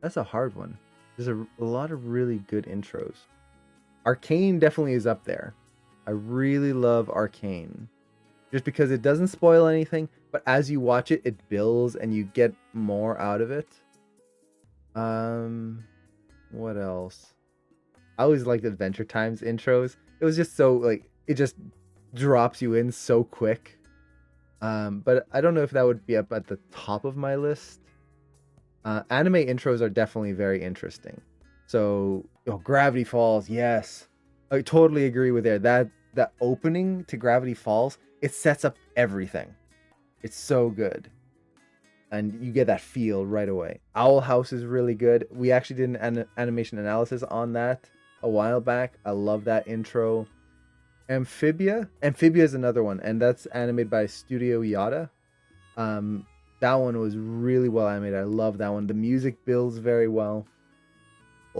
That's a hard one. There's a lot of really good intros. Arcane definitely is up there. I really love Arcane. Just because it doesn't spoil anything, but as you watch it, it builds and you get more out of it. What else? I always liked Adventure Time's intros. It was just so like it just drops you in so quick. But I don't know if that would be up at the top of my list. Anime intros are definitely very interesting. So, Gravity Falls, yes, I totally agree with there. That opening to Gravity Falls, it sets up everything. It's so good, and you get that feel right away. Owl House is really good. We actually did an animation analysis on that a while back. I love that intro. Amphibia is another one, and that's animated by Studio Yada. That one was really well animated. I love that one. The music builds very well.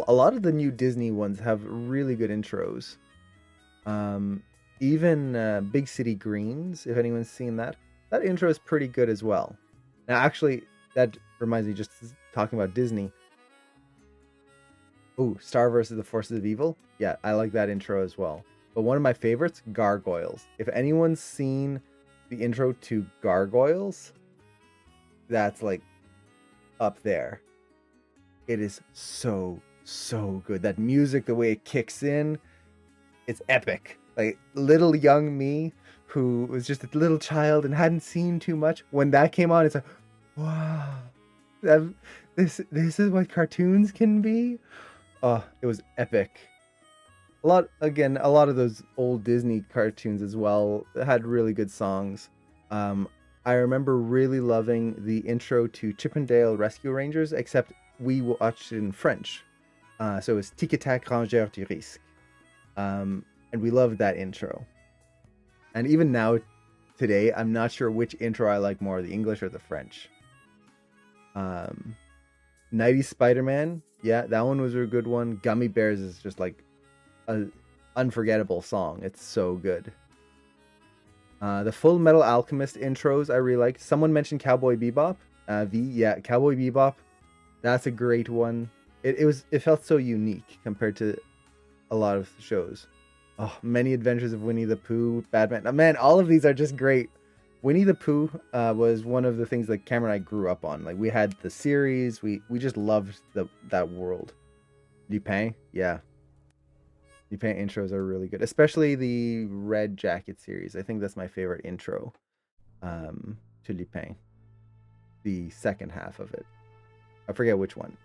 A lot of the new Disney ones have really good intros. Even Big City Greens, if anyone's seen that, that intro is pretty good as well. Now, actually, that reminds me, just talking about Disney. Oh, Star versus the Forces of Evil. Yeah, I like that intro as well. But one of my favorites, Gargoyles. If anyone's seen the intro to Gargoyles, that's like up there. It is so good. That music, the way it kicks in, it's epic. Like little young me, who was just a little child and hadn't seen too much, when that came on, it's like, wow, this is what cartoons can be. Oh, it was epic. A lot of those old Disney cartoons as well had really good songs. I remember really loving the intro to Chip 'n Dale Rescue Rangers, except we watched it in French. So it was Tic et Tac Rangers du Risque. And we loved that intro. And even now, today, I'm not sure which intro I like more, the English or the French. 90s Spider-Man, yeah, that one was a good one. Gummy Bears is just like an unforgettable song. It's so good. The Full Metal Alchemist intros I really liked. Someone mentioned Cowboy Bebop. Yeah, Cowboy Bebop. That's a great one. It felt so unique compared to a lot of shows. Oh, Many Adventures of Winnie the Pooh, Batman. Oh, man, all of these are just great. Winnie the Pooh was one of the things that Cameron and I grew up on. Like we had the series. We just loved that world. Lupin, yeah. Lupin intros are really good, especially the Red Jacket series. I think that's my favorite intro to Lupin. The second half of it. I forget which one.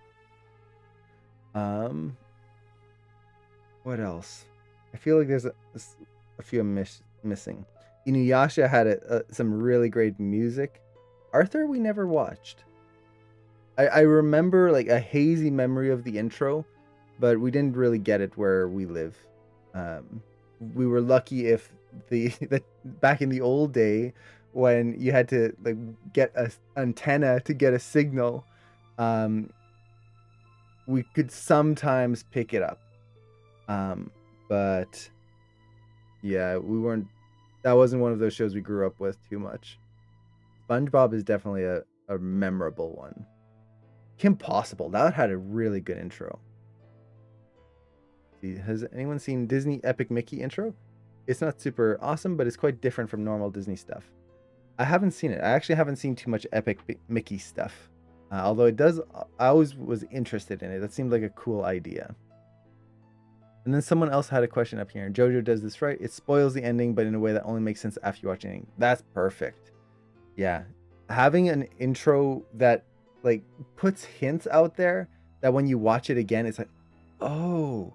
What else? I feel like there's a few missing. Inuyasha had some really great music. Arthur, we never watched. I remember like a hazy memory of the intro, but we didn't really get it where we live. We were lucky if the back in the old day when you had to like get an antenna to get a signal, we could sometimes pick it up. But yeah, we weren't. That wasn't one of those shows we grew up with too much. SpongeBob is definitely a memorable one. Kim Possible, that had a really good intro. Has anyone seen Disney Epic Mickey intro? It's not super awesome, but it's quite different from normal Disney stuff. I haven't seen it. I actually haven't seen too much Epic Mickey stuff. Although it does, I always was interested in it. That seemed like a cool idea. And then someone else had a question up here. JoJo does this right. It spoils the ending, but in a way that only makes sense after you watch it. That's perfect. Yeah. Having an intro that like puts hints out there that when you watch it again, it's like, oh,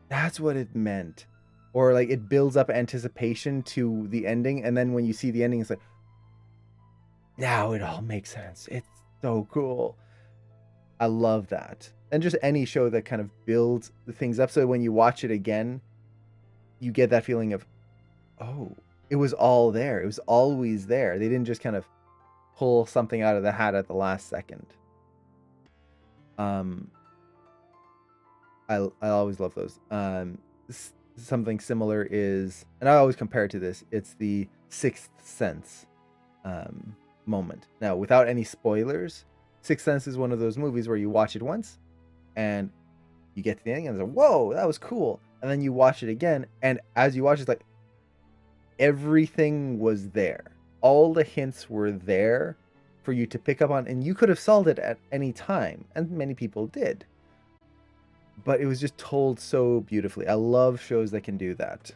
that's what it meant. Or like it builds up anticipation to the ending. And then when you see the ending, it's like, now it all makes sense. It's so cool. I love that. And just any show that kind of builds the things up so when you watch it again, you get that feeling of, oh, it was all there. It was always there. They didn't just kind of pull something out of the hat at the last second. I always love those. Something similar is, and I always compare it to this, it's the Sixth Sense moment. Now, without any spoilers, Sixth Sense is one of those movies where you watch it once and you get to the ending and it's like, whoa, that was cool. And then you watch it again, and as you watch, it's like everything was there. All the hints were there for you to pick up on, and you could have solved it at any time, and many people did. But it was just told so beautifully. I love shows that can do that.